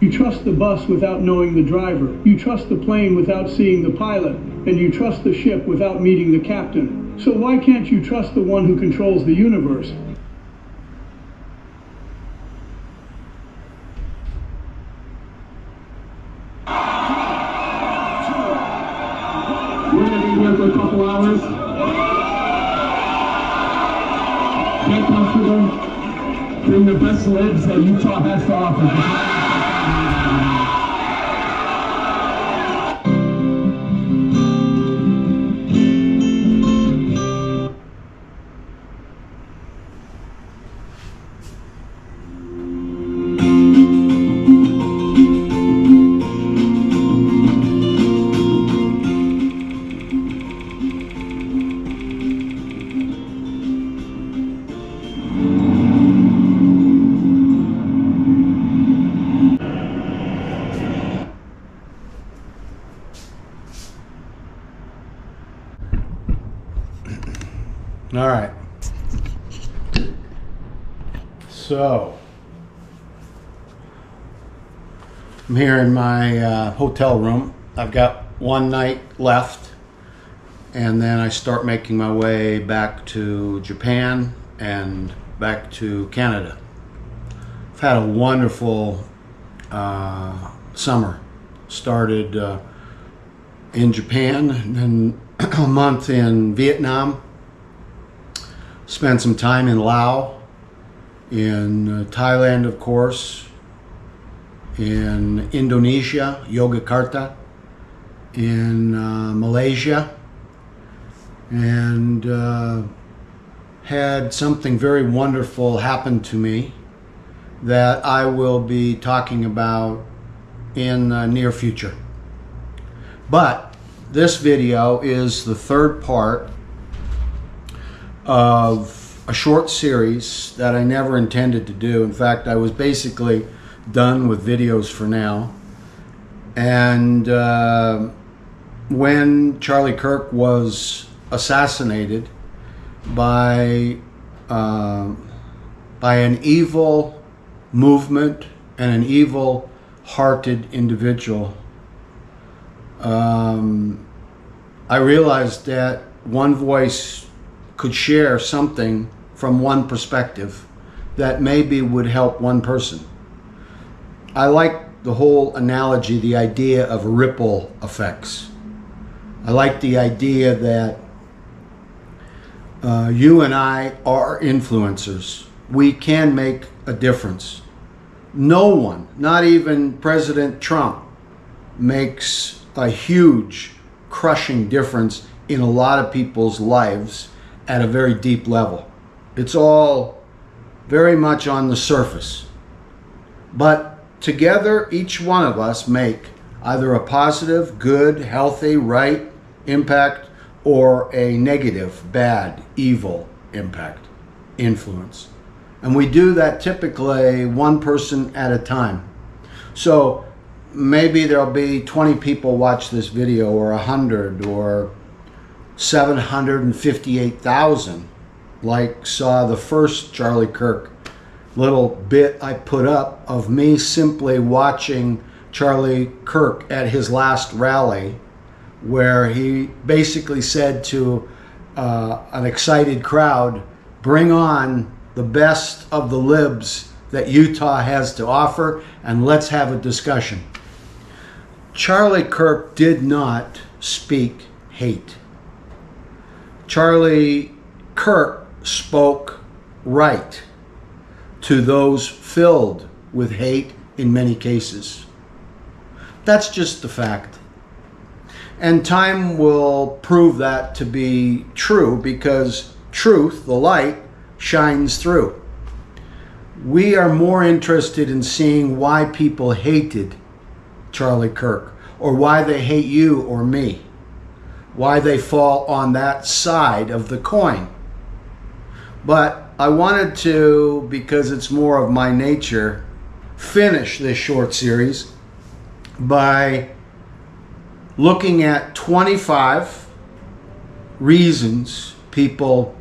You trust the bus without knowing the driver. You trust the plane without seeing the pilot. And you trust the ship without meeting the captain. So why can't you trust the one who controls the universe? We're going to be here for a couple hours. Get comfortable. Bring the best libs that Utah has to offer. All right. So I'm here in my hotel room. I've got one night left, and then I start making my way back to Japan and back to Canada. I've had a wonderful summer. Started in Japan, and then a month in Vietnam. Spent some time in Laos, in Thailand, of course, in Indonesia, Yogyakarta, in Malaysia, and had something very wonderful happen to me that I will be talking about in the near future. But this video is the third part of a short series that I never intended to do. In fact, I was basically done with videos for now. And when Charlie Kirk was assassinated by an evil movement and an evil-hearted individual, I realized that one voice could share something from one perspective that maybe would help one person. I like the whole analogy, the idea of ripple effects. I like the idea that you and I are influencers. We can make a difference. No one, not even President Trump, makes a huge, crushing difference in a lot of people's lives at a very deep level. It's all very much on the surface. But together, each one of us make either a positive, good, healthy, right impact or a negative, bad, evil impact, influence. And we do that typically one person at a time. So maybe there'll be 20 people watch this video, or 100, or 758,000 like saw the first Charlie Kirk little bit I put up of me simply watching Charlie Kirk at his last rally, where he basically said to an excited crowd, bring on the best of the libs that Utah has to offer, and let's have a discussion. Charlie Kirk did not speak hate. Charlie Kirk spoke right to those filled with hate in many cases. That's just the fact. And time will prove that to be true, because truth, the light, shines through. We are more interested in seeing why people hated Charlie Kirk, or why they hate you or me, why they fall on that side of the coin. But I wanted to, because it's more of my nature, finish this short series by looking at 25 reasons people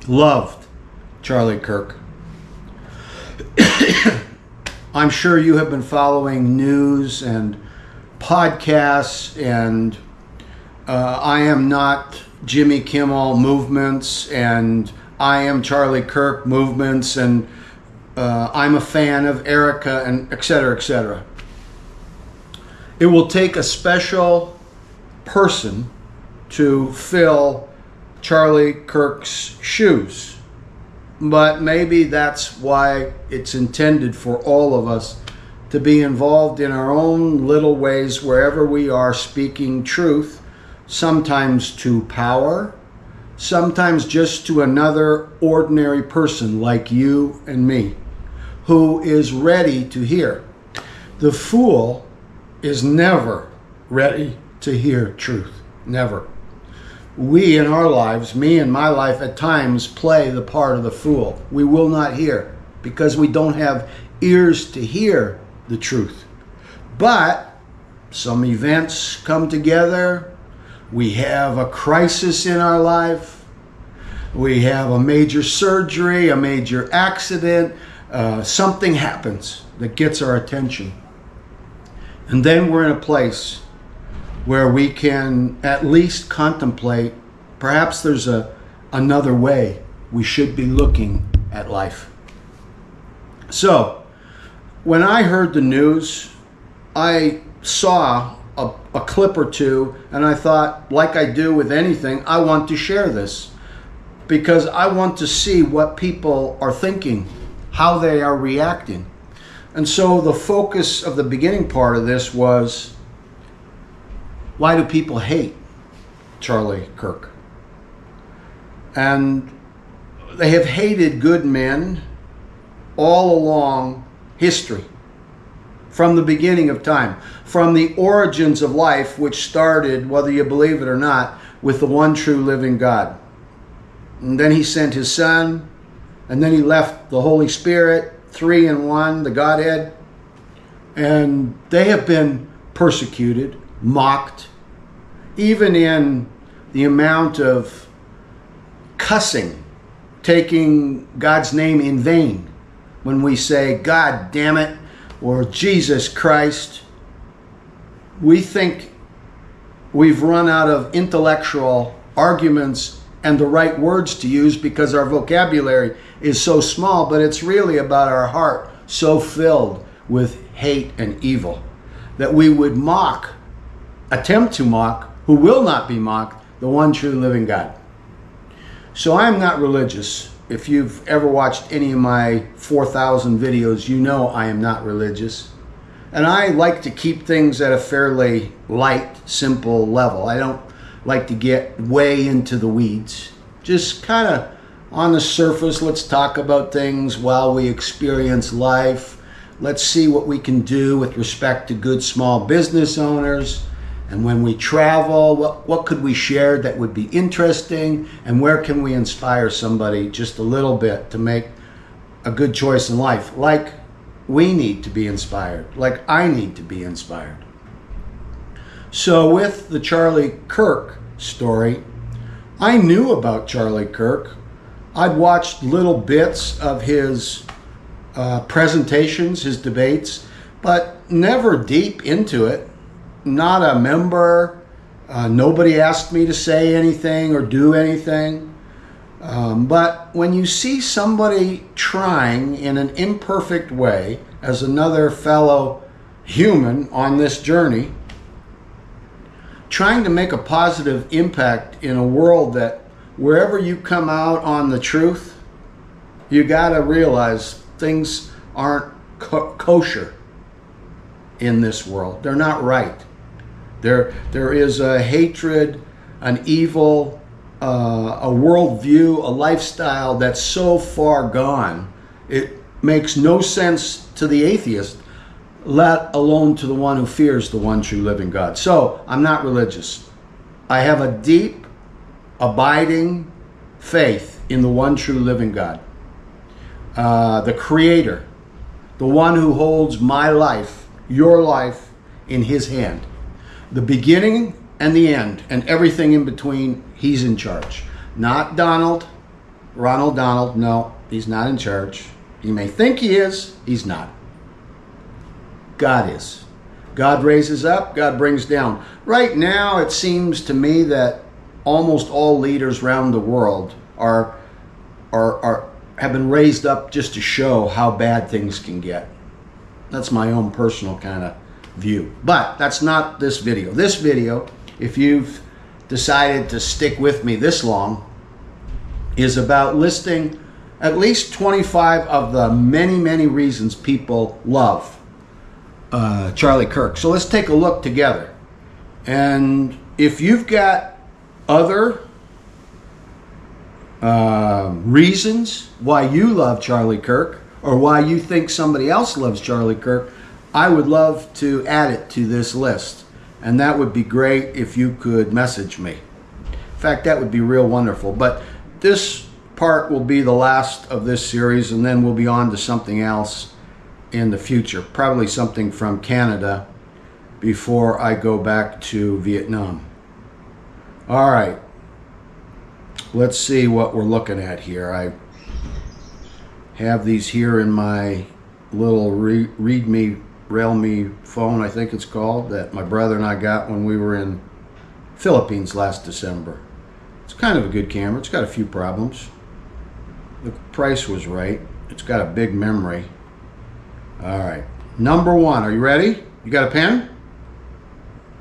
loved Charlie Kirk. I'm sure you have been following news and podcasts and I am not Jimmy Kimmel movements and I am Charlie Kirk movements and I'm a fan of Erica and et cetera, et cetera. It will take a special person to fill Charlie Kirk's shoes. But maybe that's why it's intended for all of us to be involved in our own little ways wherever we are, speaking truth, sometimes to power, sometimes just to another ordinary person like you and me, who is ready to hear. The fool is never ready to hear truth. Never. We in our lives, me in my life, at times play the part of the fool. We will not hear because we don't have ears to hear the truth. But some events come together. We have a crisis in our life. We have a major surgery, a major accident. Something happens that gets our attention. And then we're in a place where we can at least contemplate, perhaps there's another way we should be looking at life. So, when I heard the news, I saw a clip or two, and I thought, like I do with anything, I want to share this because I want to see what people are thinking, how they are reacting. And so the focus of the beginning part of this was, why do people hate Charlie Kirk? And they have hated good men all along history, from the beginning of time, from the origins of life, which started, whether you believe it or not, with the one true living God. And then he sent his son, and then he left the Holy Spirit, 3 in 1, the Godhead. And they have been persecuted, mocked, even in the amount of cussing, taking God's name in vain when we say, God damn it, or Jesus Christ. We think we've run out of intellectual arguments and the right words to use because our vocabulary is so small, but it's really about our heart so filled with hate and evil that we would mock, attempt to mock, who will not be mocked, the one true living God. So I'm not religious. If you've ever watched any of my 4,000 videos, you know I am not religious. And I like to keep things at a fairly light, simple level. I don't like to get way into the weeds. Just kind of on the surface, let's talk about things while we experience life. Let's see what we can do with respect to good small business owners. And when we travel, what could we share that would be interesting? And where can we inspire somebody just a little bit to make a good choice in life? Like we need to be inspired, like I need to be inspired. So with the Charlie Kirk story, I knew about Charlie Kirk. I'd watched little bits of his presentations, his debates, but never deep into it. Not a member. Nobody asked me to say anything or do anything. But when you see somebody trying in an imperfect way as another fellow human on this journey, trying to make a positive impact in a world that wherever you come out on the truth, you got to realize things aren't kosher in this world. They're not right. There is a hatred, an evil, a worldview, a lifestyle that's so far gone, it makes no sense to the atheist, let alone to the one who fears the one true living God. So, I'm not religious. I have a deep, abiding faith in the one true living God, the Creator, the one who holds my life, your life, in His hand. The beginning and the end, and everything in between, He's in charge. Not Ronald Donald, no, He's not in charge. You may think He is, He's not. God is. God raises up, God brings down. Right now, it seems to me that almost all leaders around the world have been raised up just to show how bad things can get. That's my own personal kind of view. But that's not this video. This video, if you've decided to stick with me this long, is about listing at least 25 of the many, many reasons people love Charlie Kirk. So let's take a look together. And if you've got other reasons why you love Charlie Kirk, or why you think somebody else loves Charlie Kirk, I would love to add it to this list. And that would be great if you could message me. In fact, that would be real wonderful. But this part will be the last of this series, and then we'll be on to something else in the future. Probably something from Canada before I go back to Vietnam. All right. Let's see what we're looking at here. I have these here in my little read-me, rail-me phone, I think it's called, that my brother and I got when we were in Philippines last December. It's kind of a good camera. It's got a few problems. The price was right. It's got a big memory. All right. Number one. Are you ready? You got a pen?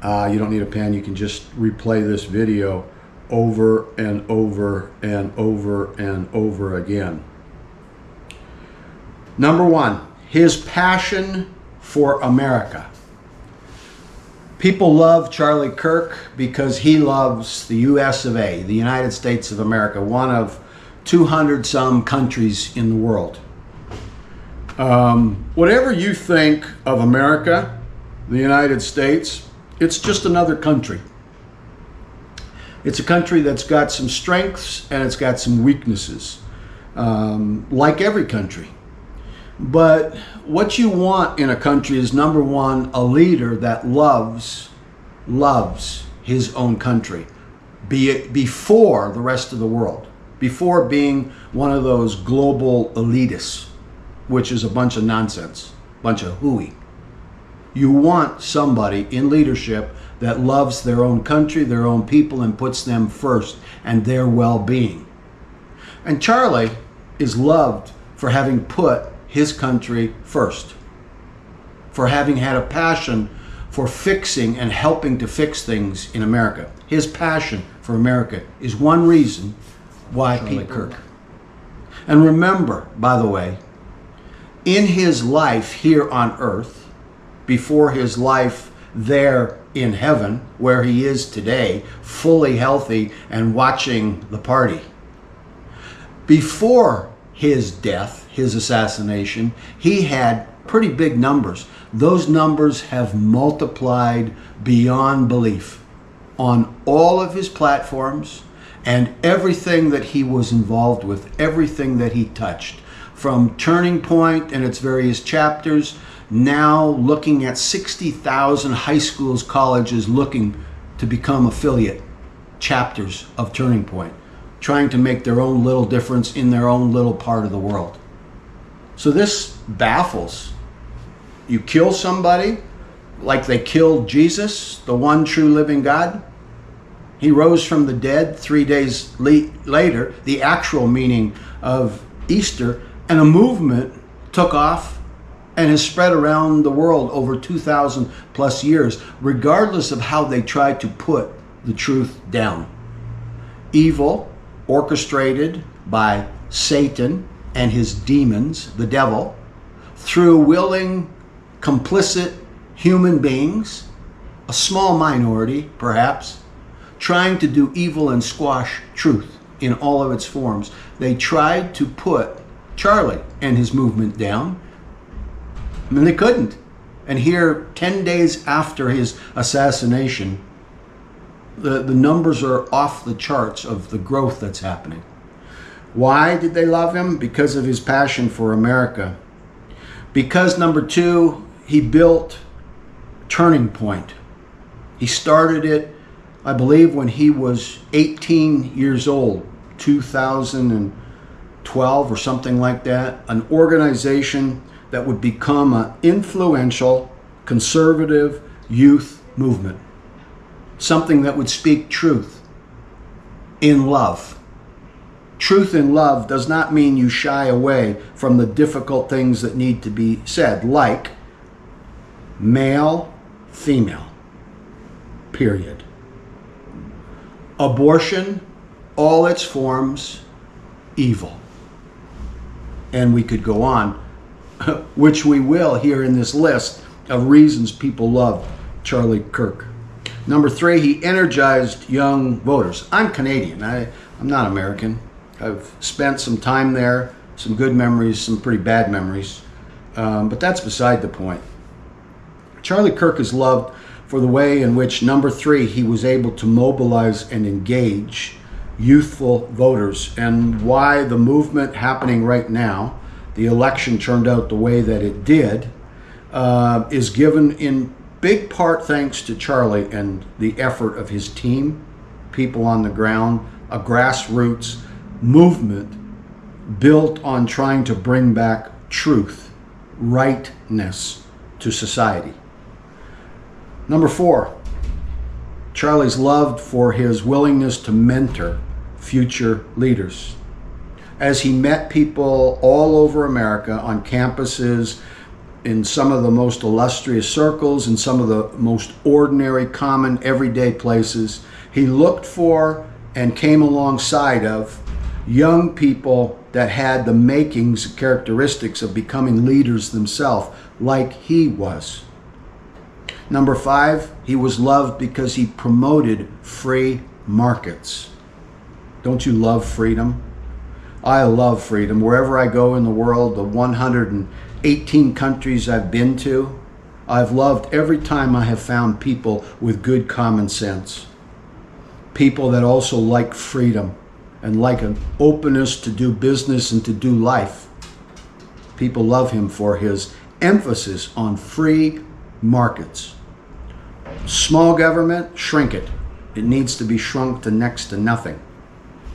You don't need a pen. You can just replay this video over and over and over and over again. Number one, his passion for America. People love Charlie Kirk because he loves the US of A, the United States of America, one of 200 some countries in the world. Whatever you think of America, the United States, it's just another country. It's a country that's got some strengths and it's got some weaknesses, like every country. But what you want in a country is, number one, a leader that loves his own country, be it before the rest of the world, before being one of those global elitists, which is a bunch of nonsense, bunch of hooey. You want somebody in leadership that loves their own country, their own people, and puts them first and their well-being. And Charlie is loved for having put his country first, for having had a passion for fixing and helping to fix things in America. His passion for America is one reason why Charlie Kirk. And remember, by the way, in his life here on earth, before his life there in heaven, where he is today, fully healthy and watching the party, before his death, his assassination, he had pretty big numbers. Those numbers have multiplied beyond belief on all of his platforms and everything that he was involved with, everything that he touched. From Turning Point and its various chapters, now looking at 60,000 high schools, colleges looking to become affiliate chapters of Turning Point, trying to make their own little difference in their own little part of the world. So this baffles. You kill somebody like they killed Jesus, the one true living God. He rose from the dead 3 days later, the actual meaning of Easter, and a movement took off and has spread around the world over 2,000 plus years, regardless of how they tried to put the truth down. Evil, orchestrated by Satan and his demons, the devil, through willing, complicit human beings, a small minority perhaps, trying to do evil and squash truth in all of its forms. They tried to put Charlie and his movement down, and they couldn't. And here, 10 days after his assassination, the numbers are off the charts of the growth that's happening. Why did they love him? Because of his passion for America. Because, number two, he built Turning Point. He started it, I believe, when he was 18 years old, 2012 or something like that. An organization that would become an influential conservative youth movement. Something that would speak truth in love. Truth in love does not mean you shy away from the difficult things that need to be said, like male, female, period. Abortion, all its forms, evil. And we could go on, which we will here in this list of reasons people love Charlie Kirk. Number 3, he energized young voters. I'm Canadian. I'm not American. I've spent some time there, some good memories, some pretty bad memories. But that's beside the point. Charlie Kirk is loved for the way in which, number 3, he was able to mobilize and engage youthful voters, and why the movement happening right now, the election turned out the way that it did, is given in big part thanks to Charlie and the effort of his team, people on the ground, a grassroots movement built on trying to bring back truth, rightness to society. Number 4, Charlie's loved for his willingness to mentor future leaders. As he met people all over America on campuses, in some of the most illustrious circles, in some of the most ordinary, common, everyday places, he looked for and came alongside of young people that had the makings, characteristics of becoming leaders themselves, like he was. Number 5, he was loved because he promoted free markets. Don't you love freedom? I love freedom. Wherever I go in the world, the 118 countries I've been to, I've loved every time I have found people with good common sense. People that also like freedom and like an openness to do business and to do life. People love him for his emphasis on free markets. Small government, shrink it. It needs to be shrunk to next to nothing.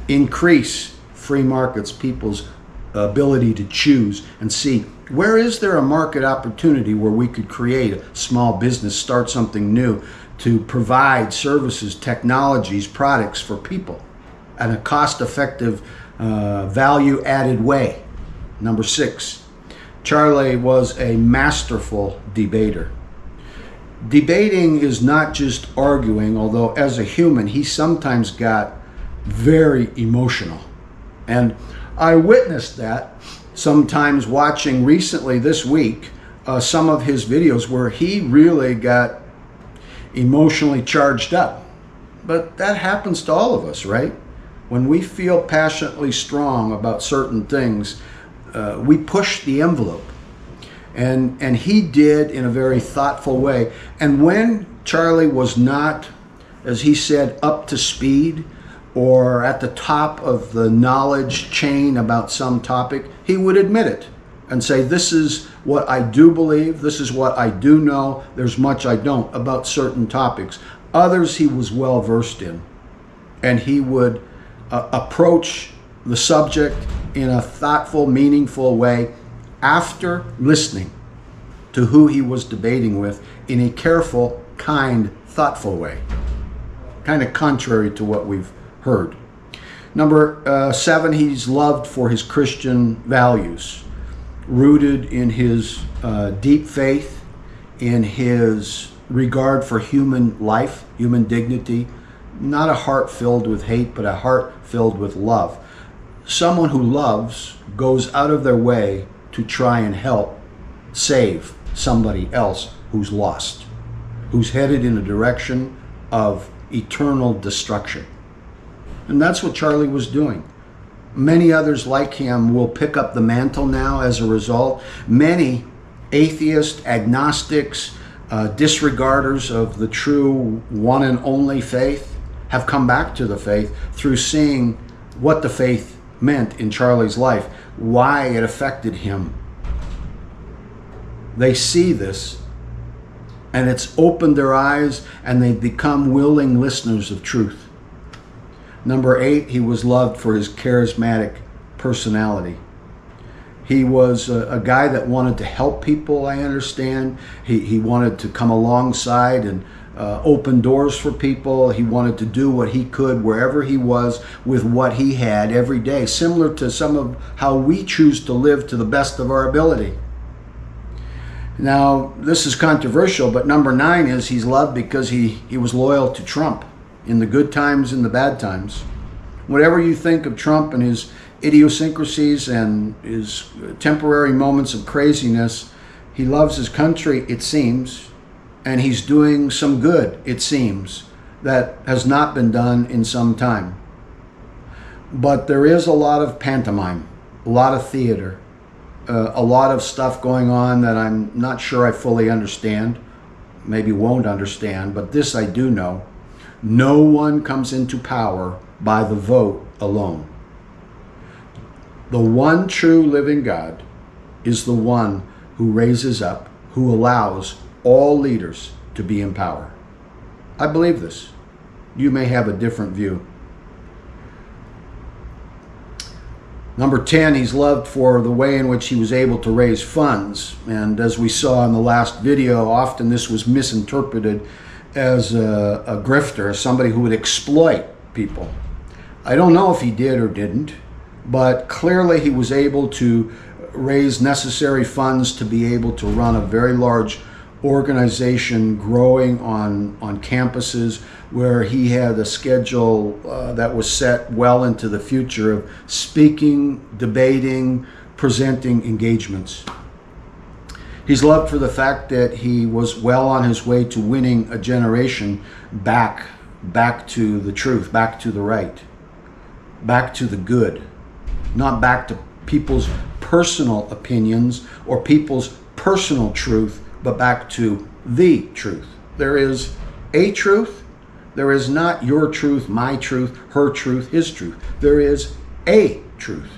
Increase free markets, people's ability to choose and see where is there a market opportunity where we could create a small business, start something new to provide services, technologies, products for people in a cost-effective, value-added way. Number 6, Charlie was a masterful debater. Debating is not just arguing, although as a human, he sometimes got very emotional. And I witnessed that sometimes watching recently this week some of his videos where he really got emotionally charged up. But that happens to all of us, right? When we feel passionately strong about certain things, we push the envelope. And he did in a very thoughtful way. And when Charlie was not, as he said, up to speed or at the top of the knowledge chain about some topic, he would admit it and say, this is what I do believe, this is what I do know, there's much I don't about certain topics. Others he was well versed in. And he would approach the subject in a thoughtful, meaningful way after listening to who he was debating with in a careful, kind, thoughtful way. Kind of contrary to what we've heard. Number 7, he's loved for his Christian values, rooted in his deep faith, in his regard for human life, human dignity, not a heart filled with hate, but a heart filled with love. Someone who loves goes out of their way to try and help save somebody else who's lost, who's headed in a direction of eternal destruction. And that's what Charlie was doing. Many others like him will pick up the mantle now as a result. Many atheists, agnostics, disregarders of the true one and only faith have come back to the faith through seeing what the faith meant in Charlie's life, why it affected him. They see this, and it's opened their eyes, and they become willing listeners of truth. Number 8, he was loved for his charismatic personality. He was a guy that wanted to help people, I understand. He wanted to come alongside and open doors for people. He wanted to do what he could wherever he was with what he had every day, similar to some of how we choose to live to the best of our ability. Now, this is controversial, but number 9 is he's loved because he was loyal to Trump in the good times and the bad times. Whatever you think of Trump and his idiosyncrasies and his temporary moments of craziness, he loves his country, it seems, and he's doing some good, it seems, that has not been done in some time. But there is a lot of pantomime, a lot of theater, a lot of stuff going on that I'm not sure I fully understand, maybe won't understand, but this I do know. No one comes into power by the vote alone. The one true living God is the one who raises up, who allows all leaders to be in power. I believe this. You may have a different view. Number 10, he's loved for the way in which he was able to raise funds. And as we saw in the last video, often this was misinterpreted as a grifter, somebody who would exploit people. I don't know if he did or didn't, but clearly he was able to raise necessary funds to be able to run a very large organization growing on campuses where he had a schedule that was set well into the future of speaking, debating, presenting engagements. He's loved for the fact that he was well on his way to winning a generation back to the truth, back to the right, back to the good, not back to people's personal opinions or people's personal truth, but back to the truth. There is a truth. There is not your truth, my truth, her truth, his truth. There is a truth.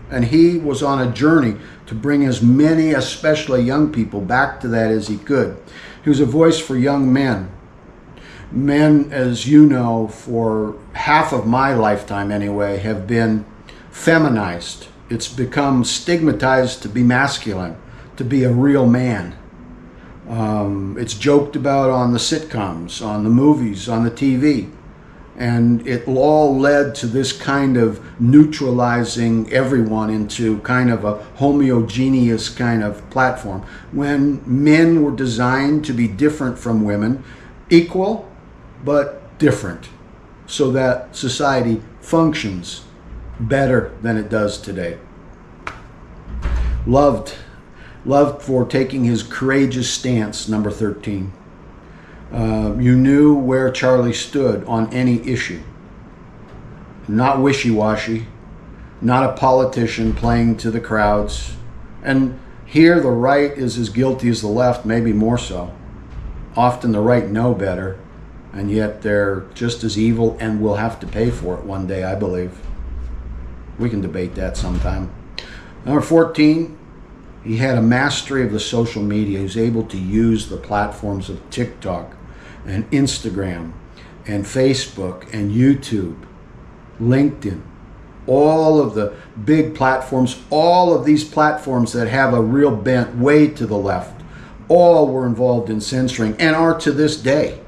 And he was on a journey to bring as many, especially young people, back to that as he could. He was a voice for young men. Men, as you know, for half of my lifetime anyway, have been feminized. It's become stigmatized to be masculine, to be a real man. It's joked about on the sitcoms, on the movies, on the TV. And it all led to this kind of neutralizing everyone into kind of a homogeneous kind of platform. When men were designed to be different from women, equal but different, so that society functions better than it does today. Loved for taking his courageous stance, number 13. You knew where Charlie stood on any issue. Not wishy-washy, not a politician playing to the crowds. And here the right is as guilty as the left, maybe more so. Often the right know better, and yet they're just as evil and will have to pay for it one day, I believe. We can debate that sometime. Number 14, he had a mastery of the social media. He was able to use the platforms of TikTok and Instagram and Facebook and YouTube, LinkedIn, all of the big platforms, all of these platforms that have a real bent way to the left, all were involved in censoring and are to this day.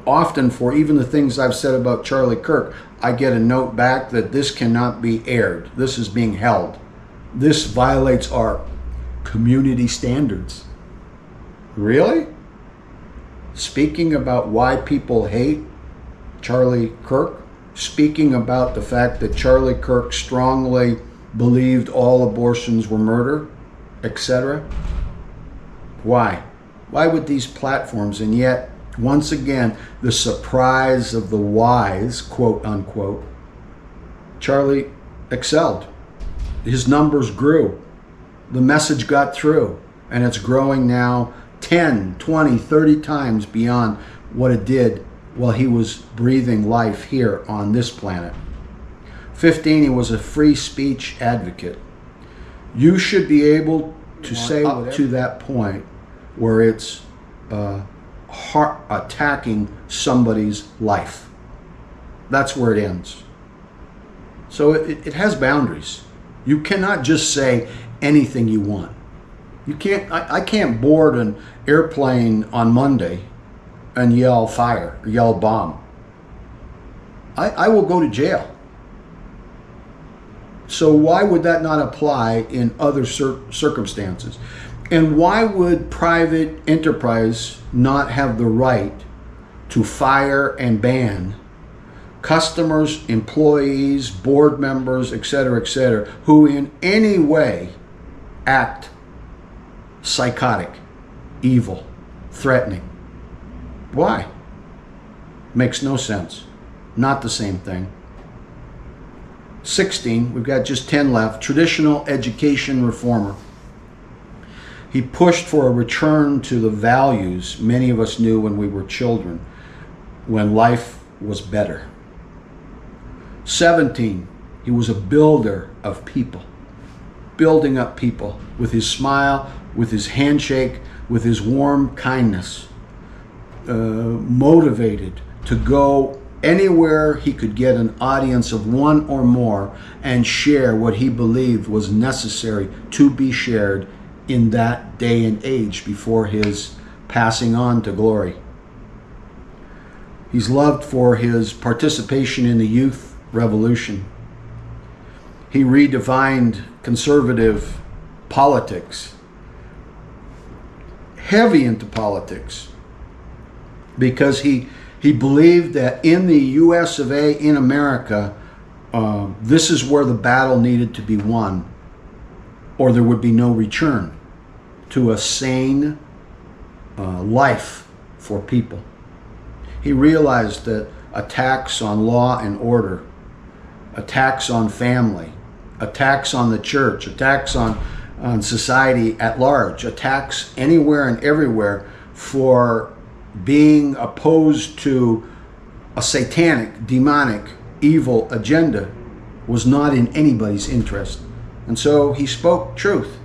Often for even the things I've said about Charlie Kirk, I get a note back that this cannot be aired. This is being held. This violates our community standards. Really? Speaking about why people hate Charlie Kirk, speaking about the fact that Charlie Kirk strongly believed all abortions were murder, etc. Why? Why would these platforms, and yet, once again, the surprise of the wise, quote unquote, Charlie excelled. His numbers grew. The message got through, and it's growing now 10, 20, 30 times beyond what it did while he was breathing life here on this planet. 15, he was a free speech advocate. You should be able to say up to that point where it's attacking somebody's life. That's where it ends. So it has boundaries. You cannot just say anything you want. You can't. I can't board an airplane on Monday and yell fire, or yell bomb. I will go to jail. So why would that not apply in other circumstances? And why would private enterprise not have the right to fire and ban customers, employees, board members, etc., who in any way act psychotic, evil, threatening? Why? Makes no sense. Not the same thing. 16, we've got just 10 left. Traditional education reformer. He pushed for a return to the values many of us knew when we were children, when life was better. 17, he was a builder of people, building up people with his smile, with his handshake, with his warm kindness, motivated to go anywhere he could get an audience of one or more and share what he believed was necessary to be shared in that day and age before his passing on to glory. He's loved for his participation in the youth revolution. He redefined conservative politics, heavy into politics, because he believed that in the US of A, in America, this is where the battle needed to be won, or there would be no return to a sane life for people. He realized that attacks on law and order, attacks on family, attacks on the church, attacks on society at large, attacks anywhere and everywhere for being opposed to a satanic, demonic, evil agenda was not in anybody's interest. And so he spoke truth.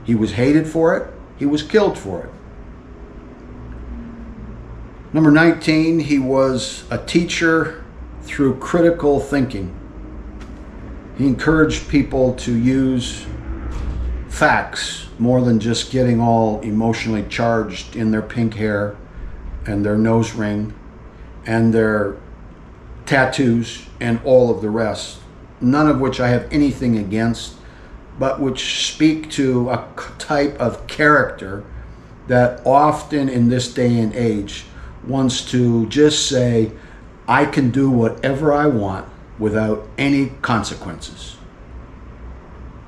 He was hated for it. He was killed for it. Number 19, he was a teacher through critical thinking. He encouraged people to use facts more than just getting all emotionally charged in their pink hair and their nose ring and their tattoos and all of the rest, none of which I have anything against, but which speak to a type of character that often in this day and age wants to just say, I can do whatever I want without any consequences.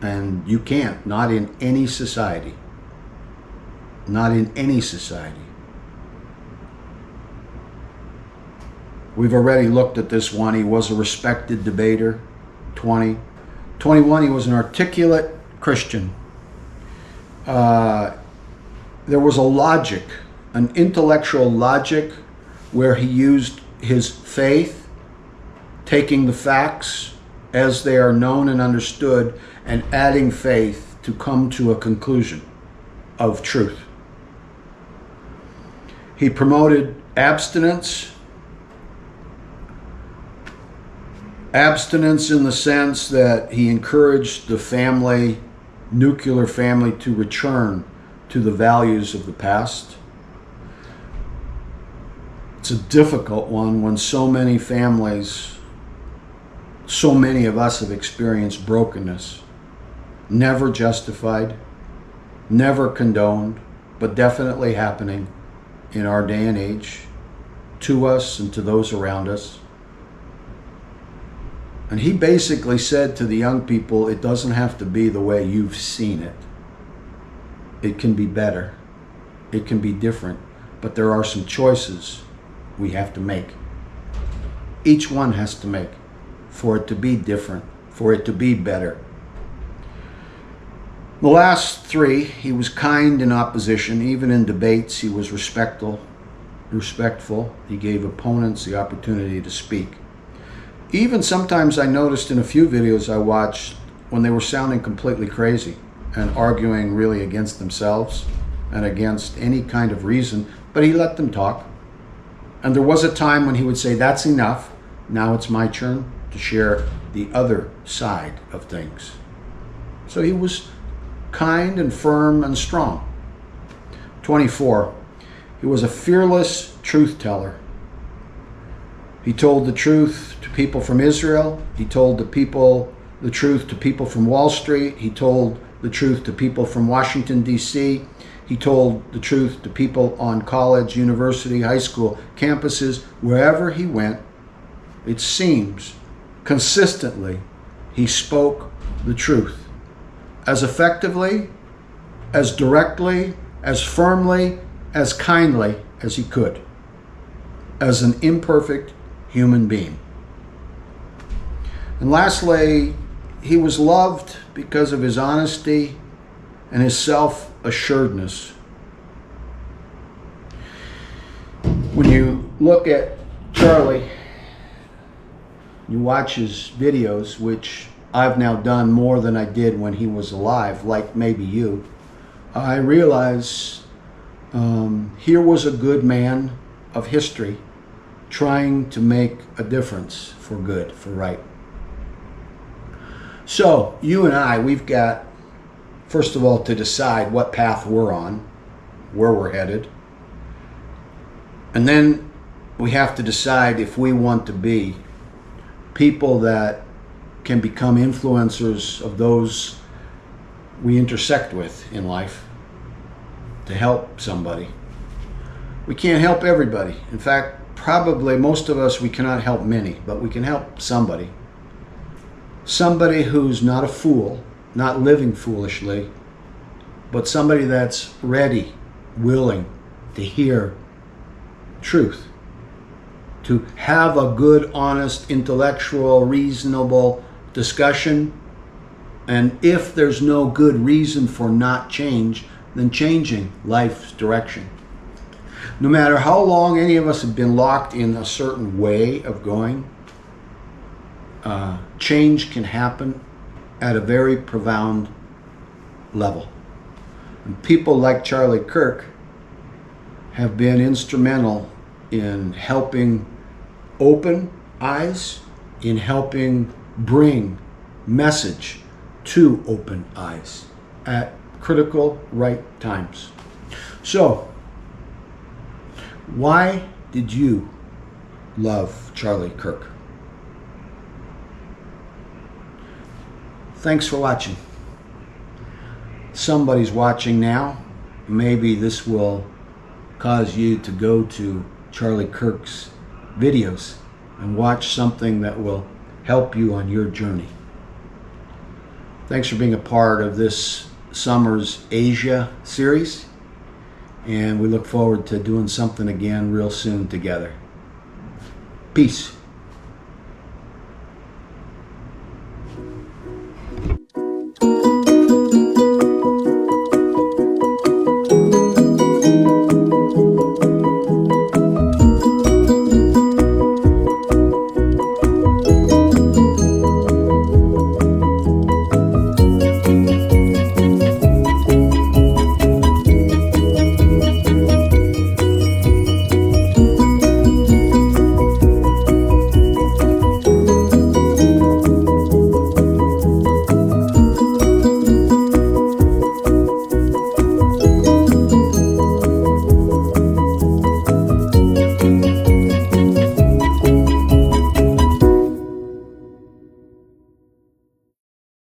And you can't, not in any society. Not in any society. We've already looked at this one. He was a respected debater. 20. 21, he was an articulate Christian. There was a logic, an intellectual logic, where he used his faith, taking the facts as they are known and understood, and adding faith to come to a conclusion of truth. He promoted abstinence. Abstinence in the sense that he encouraged the family, nuclear family, to return to the values of the past. It's a difficult one when so many families, so many of us have experienced brokenness. Never justified, never condoned, but definitely happening in our day and age, to us and to those around us. And he basically said to the young people, it doesn't have to be the way you've seen it. It can be better. It can be different. But there are some choices we have to make. Each one has to make for it to be different, for it to be better. The last three, he was kind in opposition. Even in debates, he was respectful. He gave opponents the opportunity to speak. Even sometimes I noticed in a few videos I watched when they were sounding completely crazy and arguing really against themselves and against any kind of reason, but he let them talk. And there was a time when he would say, that's enough. Now it's my turn to share the other side of things. So he was kind and firm and strong. 24. He was a fearless truth teller. He told the truth to people from Israel. He told the truth to people from Wall Street. He told the truth to people from Washington, D.C. He told the truth to people on college, university, high school campuses. Wherever he went, it seems consistently he spoke the truth as effectively, as directly, as firmly, as kindly as he could, as an imperfect human being. And lastly, he was loved because of his honesty and his self-assuredness. When you look at Charlie, you watch his videos, which I've now done more than I did when he was alive, like maybe you, I realize here was a good man of history trying to make a difference for good, for right. So you and I, we've got, first of all, to decide what path we're on, where we're headed. And then we have to decide if we want to be people that can become influencers of those we intersect with in life to help somebody. We can't help everybody. In fact, probably most of us, we cannot help many, but we can help somebody. Somebody who's not a fool, not living foolishly, but somebody that's ready, willing to hear truth, to have a good, honest, intellectual, reasonable discussion. And if there's no good reason for not change, then changing life's direction. No matter how long any of us have been locked in a certain way of going, change can happen at a very profound level. And people like Charlie Kirk have been instrumental in helping open eyes, in helping bring message to open eyes at critical right times. So, why did you love Charlie Kirk? Thanks for watching. Somebody's watching now. Maybe this will cause you to go to Charlie Kirk's videos and watch something that will help you on your journey. Thanks for being a part of this summer's Asia series, and we look forward to doing something again real soon together. Peace.